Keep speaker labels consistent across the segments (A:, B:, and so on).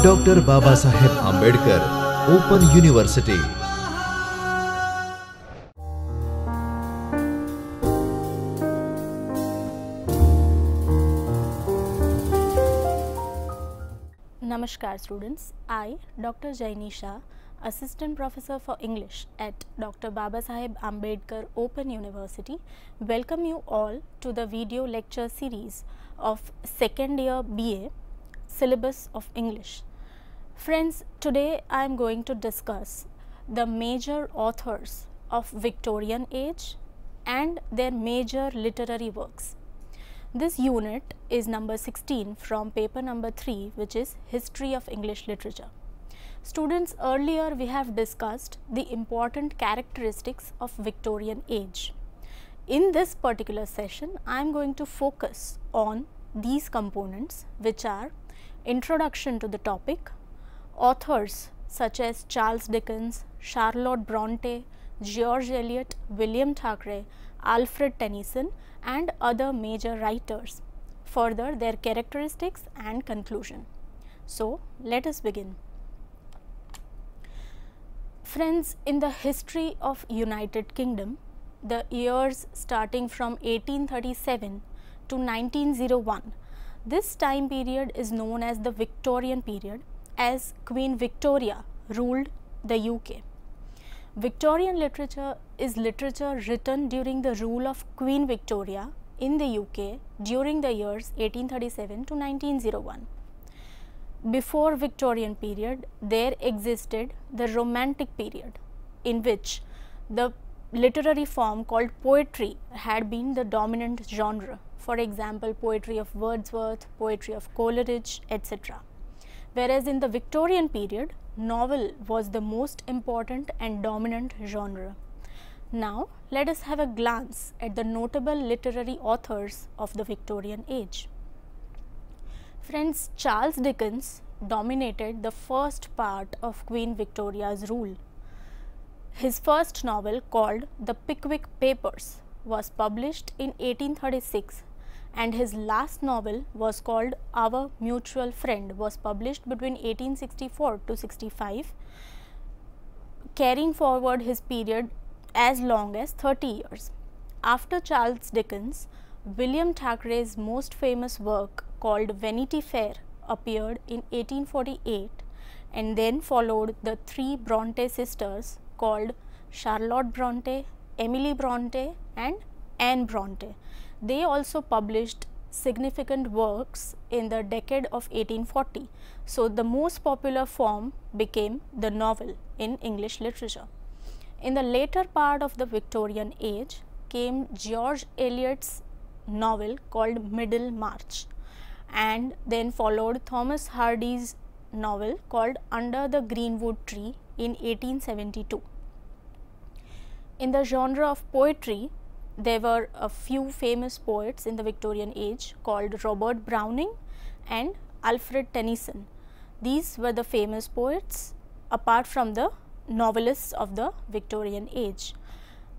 A: Dr. Babasaheb Ambedkar Open University.
B: Namaskar students, I, Dr. Jainee Shah, Assistant Professor for English at Dr. Babasaheb Ambedkar Open University, welcome you all to the video lecture series of second year BA syllabus of English. Friends, today I am going to discuss the major authors of Victorian age and their major literary works. This unit is number 16 from paper number 3, which is History of English Literature. Students, earlier we have discussed the important characteristics of Victorian age. In this particular session, I am going to focus on these components, which are introduction to the topic, authors such as Charles Dickens, Charlotte Bronte, George Eliot, William Thackeray, Alfred Tennyson and other major writers, further their characteristics and conclusion. So, let us begin. Friends, in the history of United Kingdom, the years starting from 1837 to 1901, this time period is known as the Victorian period, as Queen Victoria ruled the UK. Victorian literature is literature written during the rule of Queen Victoria in the UK during the years 1837 to 1901. Before Victorian period, there existed the Romantic period, in which the literary form called poetry had been the dominant genre. For example, poetry of Wordsworth, poetry of Coleridge, etc. Whereas in the Victorian period, novel was the most important and dominant genre. Now, let us have a glance at the notable literary authors of the Victorian age. Friends, Charles Dickens dominated the first part of Queen Victoria's rule. His first novel, called The Pickwick Papers, was published in 1836, and his last novel was called Our Mutual Friend, was published between 1864 to 65, carrying forward his period as long as 30 years. After Charles Dickens, William Thackeray's most famous work, called Vanity Fair, appeared in 1848, and then followed the three Bronte sisters called Charlotte Bronte, Emily Bronte and Anne Bronte. They also published significant works in the decade of 1840. So, the most popular form became the novel in English literature. In the later part of the Victorian age came George Eliot's novel called Middlemarch, and then followed Thomas Hardy's novel called Under the Greenwood Tree in 1872. In the genre of poetry, there were a few famous poets in the Victorian age called Robert Browning and Alfred Tennyson. These were the famous poets apart from the novelists of the Victorian age.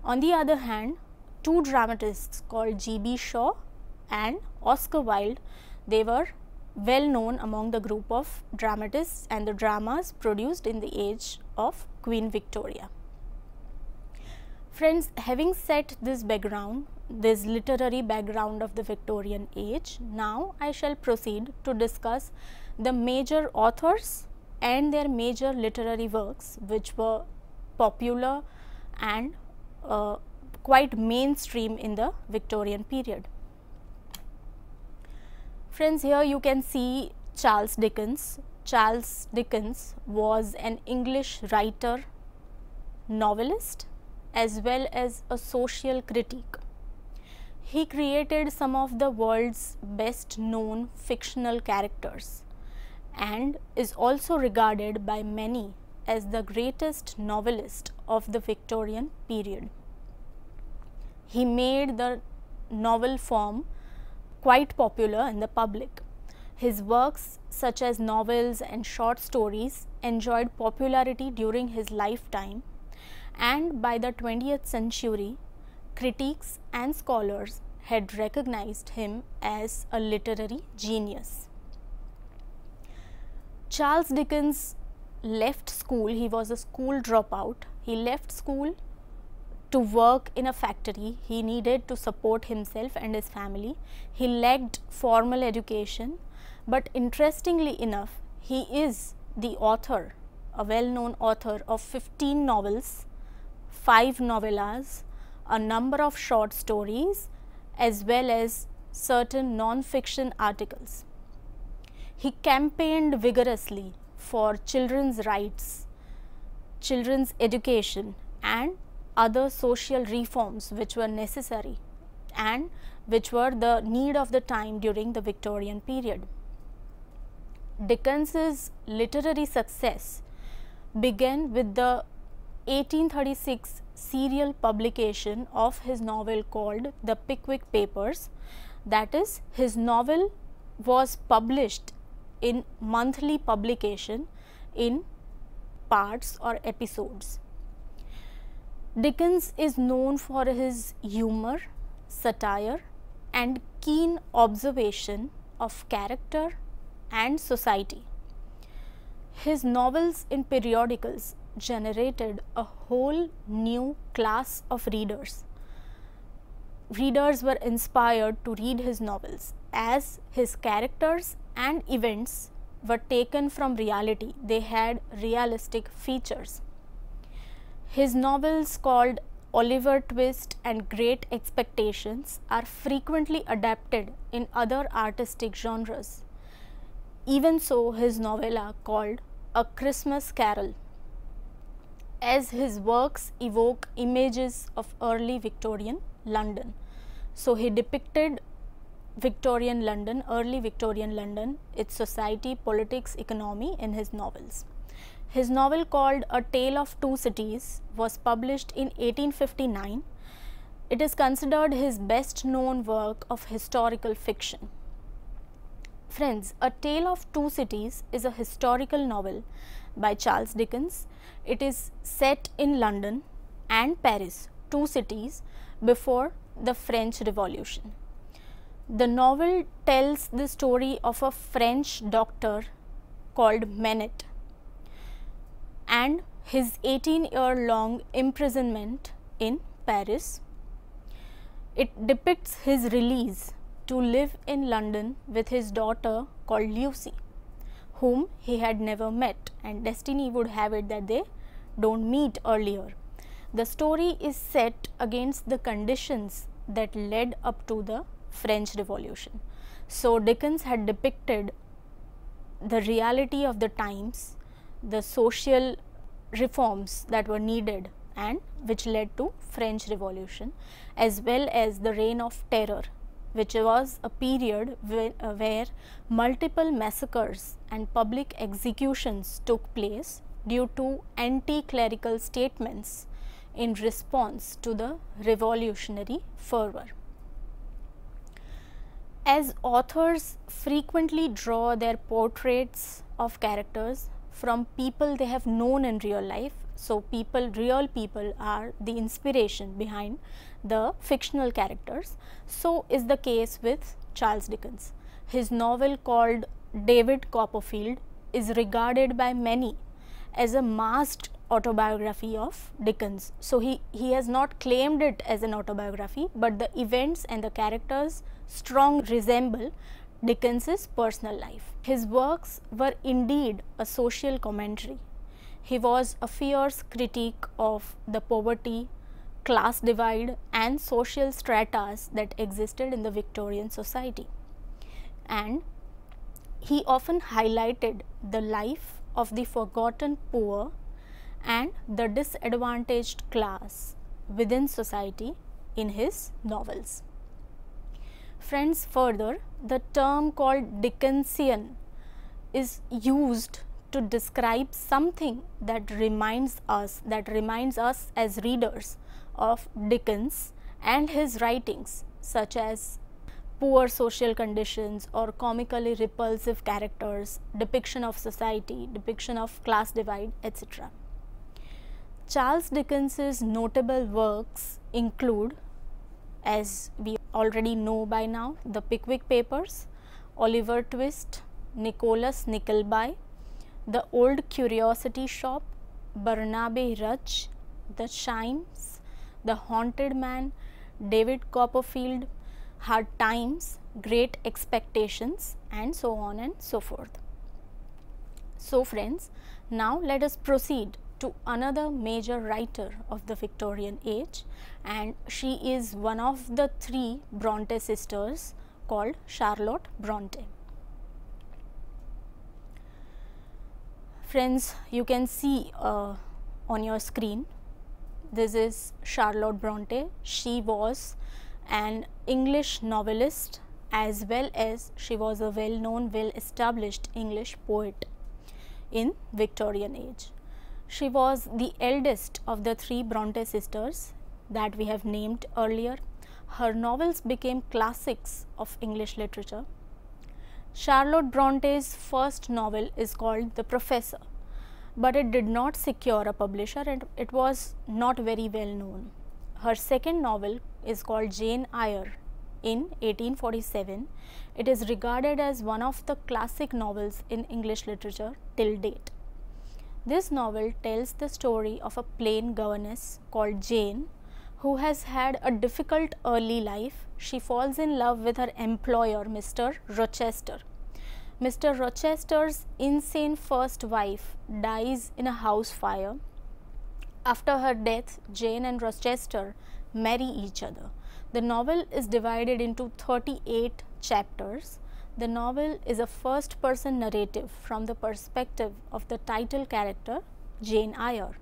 B: On the other hand, two dramatists called G.B. Shaw and Oscar Wilde, they were well known among the group of dramatists and the dramas produced in the age of Queen Victoria. Friends, having set this background, this literary background of the Victorian age, now I shall proceed to discuss the major authors and their major literary works which were popular and quite mainstream in the Victorian period. Friends, here you can see Charles Dickens. Charles Dickens was an English writer, novelist, as well as a social critic. He created some of the world's best known fictional characters and is also regarded by many as the greatest novelist of the Victorian period. He made the novel form quite popular in the public. His works such as novels and short stories enjoyed popularity during his lifetime, and by the 20th century, critics and scholars had recognized him as a literary genius. Charles Dickens left school. He was a school dropout. He left school to work in a factory. He needed to support himself and his family. He lacked formal education, but interestingly enough, he is the author, a well-known author of 15 novels, 5 novellas, a number of short stories, as well as certain non-fiction articles. He campaigned vigorously for children's rights, children's education, and other social reforms which were necessary and which were the need of the time during the Victorian period. Dickens's literary success began with the 1836 serial publication of his novel called The Pickwick Papers. That is, his novel was published in monthly publication in parts or episodes. Dickens is known for his humor, satire, and keen observation of character and society. His novels in periodicals generated a whole new class of readers. Readers were inspired to read his novels as his characters and events were taken from reality. They had realistic features. His novels called Oliver Twist and Great Expectations are frequently adapted in other artistic genres. Even so, his novella called A Christmas Carol, as his works evoke images of early Victorian London. So, he depicted Victorian London, early Victorian London, its society, politics, economy in his novels. His novel called A Tale of Two Cities was published in 1859. It is considered his best known work of historical fiction. Friends, A Tale of Two Cities is a historical novel by Charles Dickens. It is set in London and Paris, two cities, before the French Revolution. The novel tells the story of a French doctor called Manet and his 18-year-long imprisonment in Paris. It depicts his release to live in London with his daughter called Lucy, whom he had never met, and destiny would have it that they don't meet earlier. The story is set against the conditions that led up to the French Revolution. So, Dickens had depicted the reality of the times, the social reforms that were needed and which led to French Revolution, as well as the reign of terror, which was a period where multiple massacres and public executions took place due to anti-clerical statements in response to the revolutionary fervor. As authors frequently draw their portraits of characters from people they have known in real life, so real people are the inspiration behind the fictional characters, so is the case with Charles Dickens. His novel called David Copperfield is regarded by many as a masked autobiography of Dickens. So, he has not claimed it as an autobiography, but the events and the characters strongly resemble Dickens's personal life. His works were indeed a social commentary. He was a fierce critique of the poverty, class divide and social stratas that existed in the Victorian society. And he often highlighted the life of the forgotten poor and the disadvantaged class within society in his novels. Friends, further, the term called Dickensian is used to describe something that reminds us as readers of Dickens and his writings, such as poor social conditions or comically repulsive characters, depiction of society, depiction of class divide, etc. Charles Dickens's notable works include, as we already know by now, The Pickwick Papers, Oliver Twist, Nicholas Nickleby, The Old Curiosity Shop, Barnaby Rudge, The Chimes, The Haunted Man, David Copperfield, Hard Times, Great Expectations, and so on and so forth. So friends, now let us proceed to another major writer of the Victorian age, and she is one of the three Bronte sisters called Charlotte Bronte. Friends, you can see on your screen, this is Charlotte Bronte. She was an English novelist as well as she was a well-known, well-established English poet in Victorian age. She was the eldest of the three Bronte sisters that we have named earlier. Her novels became classics of English literature. Charlotte Bronte's first novel is called The Professor, but it did not secure a publisher and it was not very well known. Her second novel is called Jane Eyre in 1847. It is regarded as one of the classic novels in English literature till date. This novel tells the story of a plain governess called Jane who has had a difficult early life. She falls in love with her employer, Mr. Rochester. Mr. Rochester's insane first wife dies in a house fire. After her death, Jane and Rochester marry each other. The novel is divided into 38 chapters. The novel is a first-person narrative from the perspective of the title character, Jane Eyre.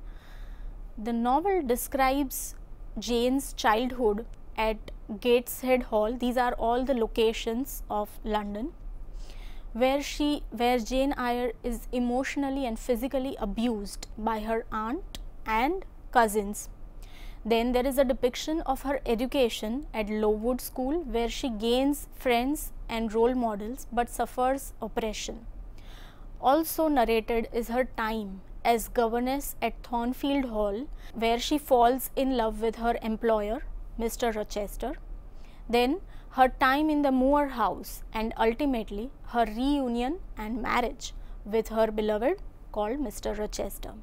B: The novel describes Jane's childhood at Gateshead Hall. These are all the locations of London, where Jane Eyre is emotionally and physically abused by her aunt and cousins. Then there is a depiction of her education at Lowood School, where she gains friends and role models but suffers oppression. Also narrated is her time as governess at Thornfield Hall, where she falls in love with her employer, Mr. Rochester. Then her time in the Moor House, and ultimately her reunion and marriage with her beloved called Mr. Rochester.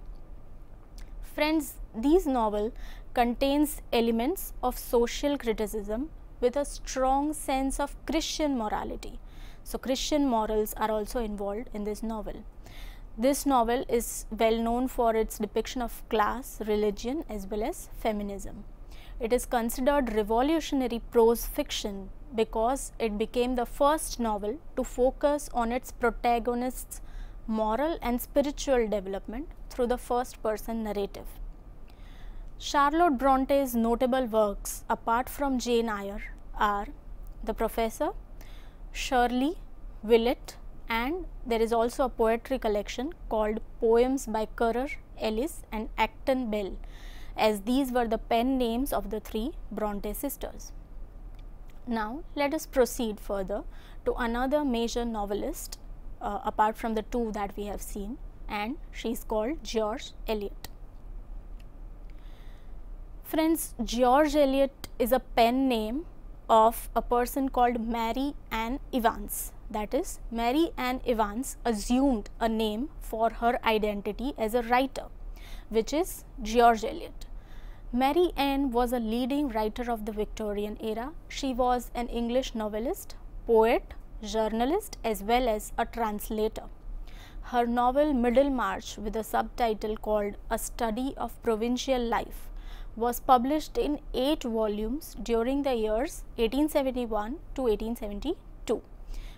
B: Friends, this novel contains elements of social criticism with a strong sense of Christian morality. So, Christian morals are also involved in this novel. This novel is well known for its depiction of class, religion as well as feminism. It is considered revolutionary prose fiction because it became the first novel to focus on its protagonist's moral and spiritual development through the first-person narrative. Charlotte Bronte's notable works apart from Jane Eyre are The Professor, Shirley, Willett, and there is also a poetry collection called Poems by Currer, Ellis and Acton Bell, as these were the pen names of the three Bronte sisters. Now let us proceed further to another major novelist apart from the two that we have seen, and she is called George Eliot. Friends, George Eliot is a pen name of a person called Mary Ann Evans. That is, Mary Ann Evans assumed a name for her identity as a writer, which is George Eliot. Mary Ann was a leading writer of the Victorian era. She was an English novelist, poet, journalist as well as a translator. Her novel Middlemarch, with a subtitle called A Study of Provincial Life, was published in 8 volumes during the years 1871 to 1872.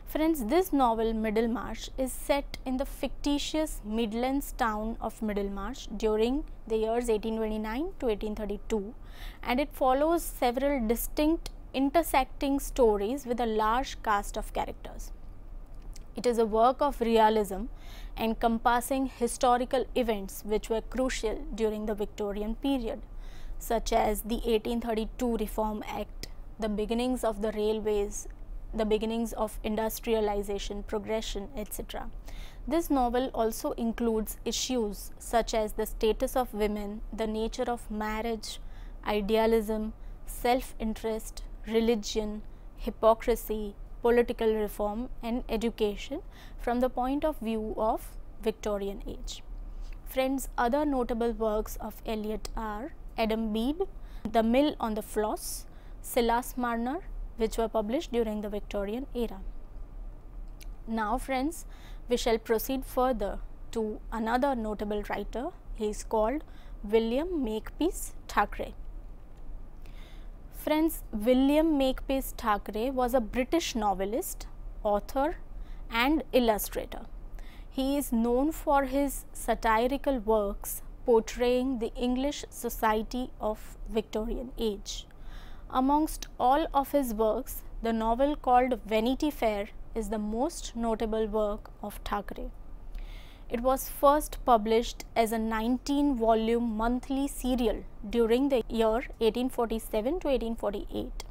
B: Friends, this novel Middlemarch is set in the fictitious Midlands town of Middlemarch during the years 1829 to 1832, and it follows several distinct intersecting stories with a large cast of characters. It is a work of realism encompassing historical events which were crucial during the Victorian period, such as the 1832 Reform Act, the beginnings of the railways, the beginnings of industrialization, progression, etc. This novel also includes issues such as the status of women, the nature of marriage, idealism, self-interest, religion, hypocrisy, political reform and education from the point of view of Victorian age. Friends, other notable works of Eliot are Adam Bede, The Mill on the Floss, Silas Marner, which were published during the Victorian era. Now friends, we shall proceed further to another notable writer. He is called William Macpass Thackeray. Friends, William Macpass Thackeray was a British novelist, author and illustrator. He is known for his satirical works portraying the English society of Victorian age. Amongst all of his works, the novel called Vanity Fair is the most notable work of Thackeray. It was first published as a 19-volume monthly serial during the year 1847 to 1848.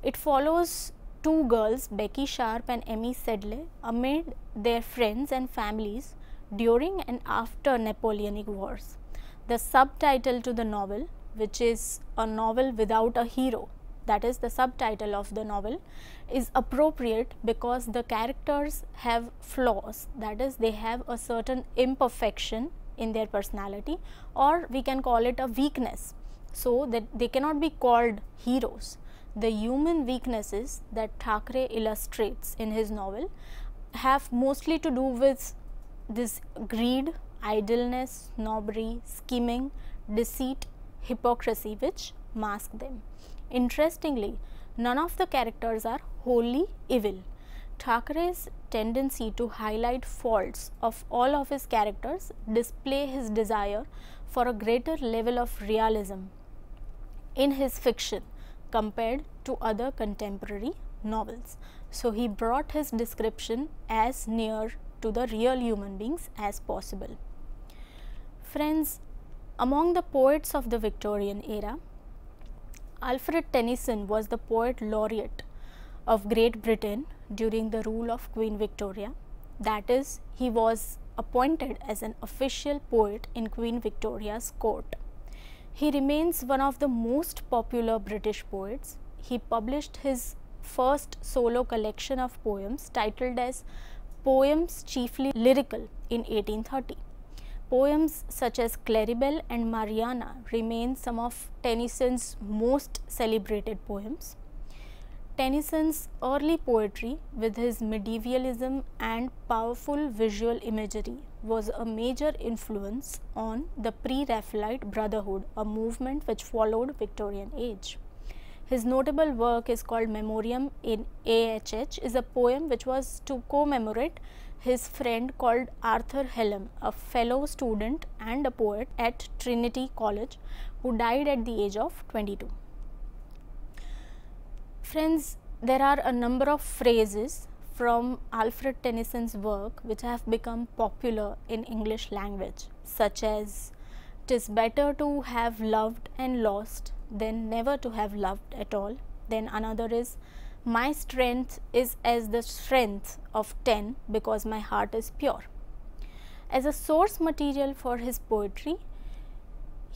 B: It follows two girls, Becky Sharp and Emmy Sedley, amid their friends and families during and after Napoleonic Wars. The subtitle to the novel, which is a novel without a hero, that is the subtitle of the novel, is appropriate because the characters have flaws, that is they have a certain imperfection in their personality, or we can call it a weakness, so that they cannot be called heroes. The human weaknesses that Thackeray illustrates in his novel have mostly to do with this greed, idleness, snobbery, scheming, deceit, hypocrisy, which mask them. Interestingly, none of the characters are wholly evil. Thackeray's tendency to highlight faults of all of his characters display his desire for a greater level of realism in his fiction compared to other contemporary novels. So he brought his description as near to the real human beings as possible. Friends, among the poets of the Victorian era, Alfred Tennyson was the poet laureate of Great Britain during the rule of Queen Victoria. That is, he was appointed as an official poet in Queen Victoria's court. He remains one of the most popular British poets. He published his first solo collection of poems titled as Poems Chiefly Lyrical in 1830. Poems such as Claribel and Mariana remain some of Tennyson's most celebrated poems. Tennyson's early poetry, with his medievalism and powerful visual imagery, was a major influence on the Pre-Raphaelite Brotherhood, a movement which followed Victorian age. His notable work is called Memoriam in AHH, is a poem which was to commemorate his friend called Arthur Hallam, a fellow student and a poet at Trinity College, who died at the age of 22. Friends, there are a number of phrases from Alfred Tennyson's work which have become popular in English language, such as "'Tis better to have loved and lost than never to have loved at all." Then another is, "My strength is as the strength of 10 because my heart is pure." As a source material for his poetry,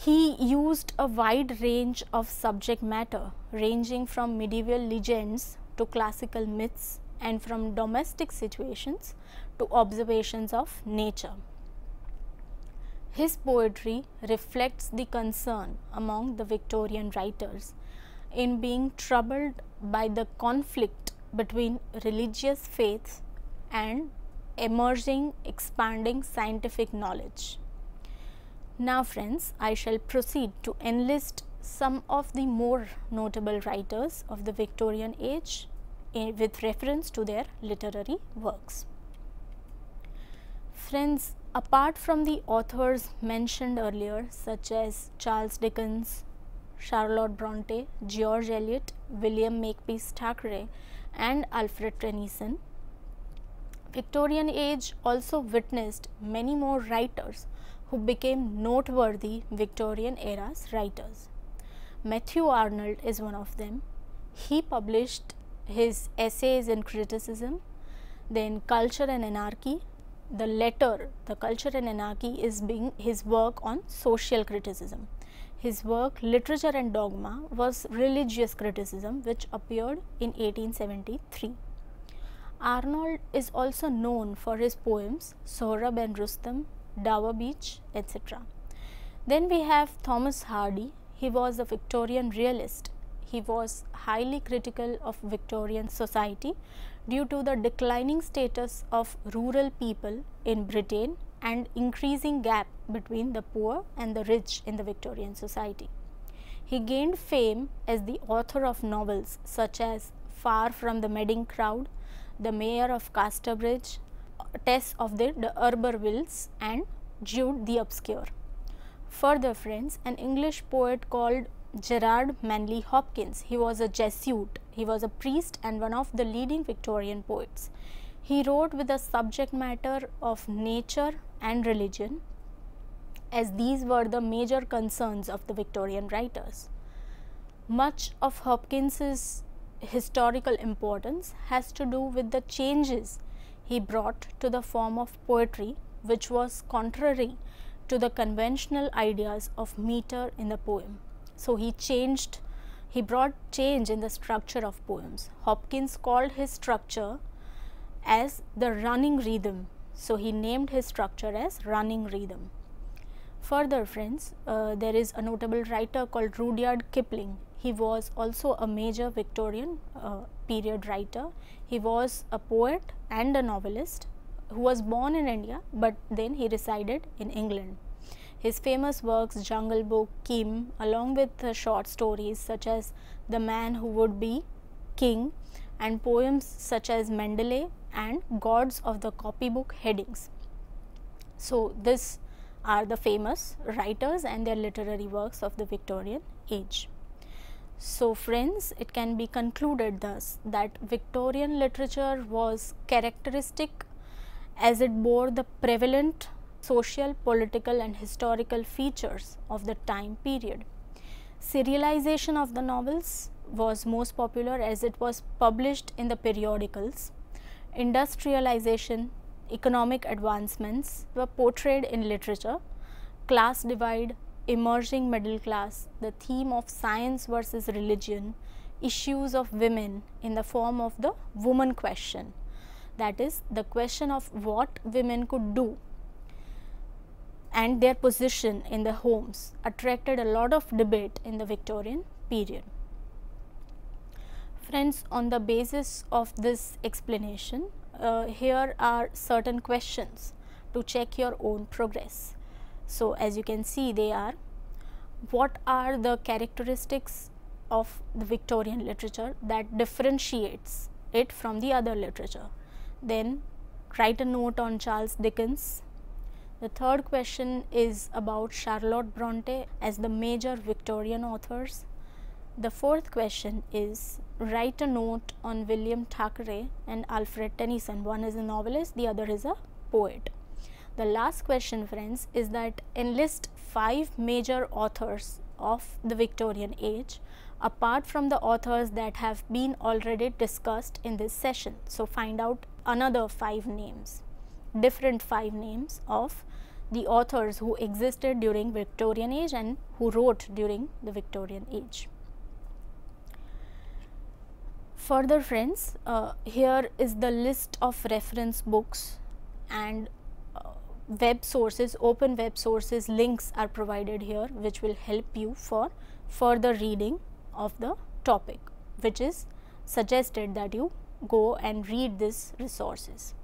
B: he used a wide range of subject matter, ranging from medieval legends to classical myths and from domestic situations to observations of nature. His poetry reflects the concern among the Victorian writers in being troubled by the conflict between religious faith and emerging, expanding scientific knowledge. Now friends, I shall proceed to enlist some of the more notable writers of the Victorian age with reference to their literary works. Friends, apart from the authors mentioned earlier, such as Charles Dickens, Charlotte Bronte, George Eliot, William Macpass Thackeray and Alfred Tennyson, Victorian age also witnessed many more writers who became noteworthy Victorian era's writers. Matthew Arnold is one of them. He published his essays in criticism, then Culture and Anarchy. The latter, the Culture and Anarchy, is being his work on social criticism. His work Literature and Dogma was religious criticism, which appeared in 1873. Arnold is also known for his poems Sohrab and Rustam, Dower Beach, etc. Then we have Thomas Hardy. He was a Victorian realist. He was highly critical of Victorian society due to the declining status of rural people in Britain and increasing gap between the poor and the rich in the Victorian society. He gained fame as the author of novels such as Far from the Madding Crowd, The Mayor of Casterbridge, Tess of the D'Urbervilles, and Jude the Obscure. Further, friends, an English poet called Gerard Manley Hopkins. He was a Jesuit. He was a priest and one of the leading Victorian poets. He wrote with the subject matter of nature and religion, as these were the major concerns of the Victorian writers. Much of Hopkins's historical importance has to do with the changes he brought to the form of poetry, which was contrary to the conventional ideas of meter in the poem. So he brought change in the structure of poems. Hopkins called his structure as the running rhythm. So he named his structure as running rhythm. Further, friends, there is a notable writer called Rudyard Kipling. He was also a major Victorian period writer. He was a poet and a novelist who was born in India, but then he resided in England. His famous works Jungle Book, Kim, along with short stories such as The Man Who Would Be King, and poems such as Mendeley and Gods of the Copybook Headings. So these are the famous writers and their literary works of the Victorian age. So friends, it can be concluded thus that Victorian literature was characteristic as it bore the prevalent social, political and historical features of the time period. Serialization of the novels was most popular as it was published in the periodicals. Industrialization, economic advancements were portrayed in literature. Class divide, emerging middle class, the theme of science versus religion, issues of women in the form of the woman question, that is the question of what women could do, and their position in the homes attracted a lot of debate in the Victorian period. Friends, on the basis of this explanation, here are certain questions to check your own progress. So, as you can see, they are: what are the characteristics of the Victorian literature that differentiates it from the other literature? Then write a note on Charles Dickens. The third question is about Charlotte Bronte as the major Victorian authors. The fourth question is write a note on William Thackeray and Alfred Tennyson. One is a novelist, the other is a poet. The last question, friends, is that enlist 5 major authors of the Victorian age apart from the authors that have been already discussed in this session. So find out another 5 names, different 5 names of the authors who existed during Victorian age and who wrote during the Victorian age. Further, friends, here is the list of reference books and web sources, open web sources links are provided here, which will help you for further reading of the topic, which is suggested that you go and read these resources.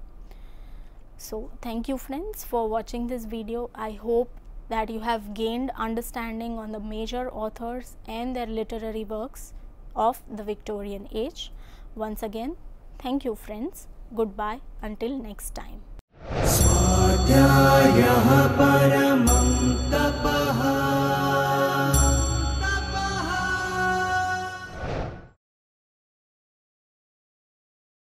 B: So thank you, friends, for watching this video. I hope that you have gained understanding on the major authors and their literary works of the Victorian age. Once again, thank you, friends. Goodbye until next time. स्वाध्यायः परमं तप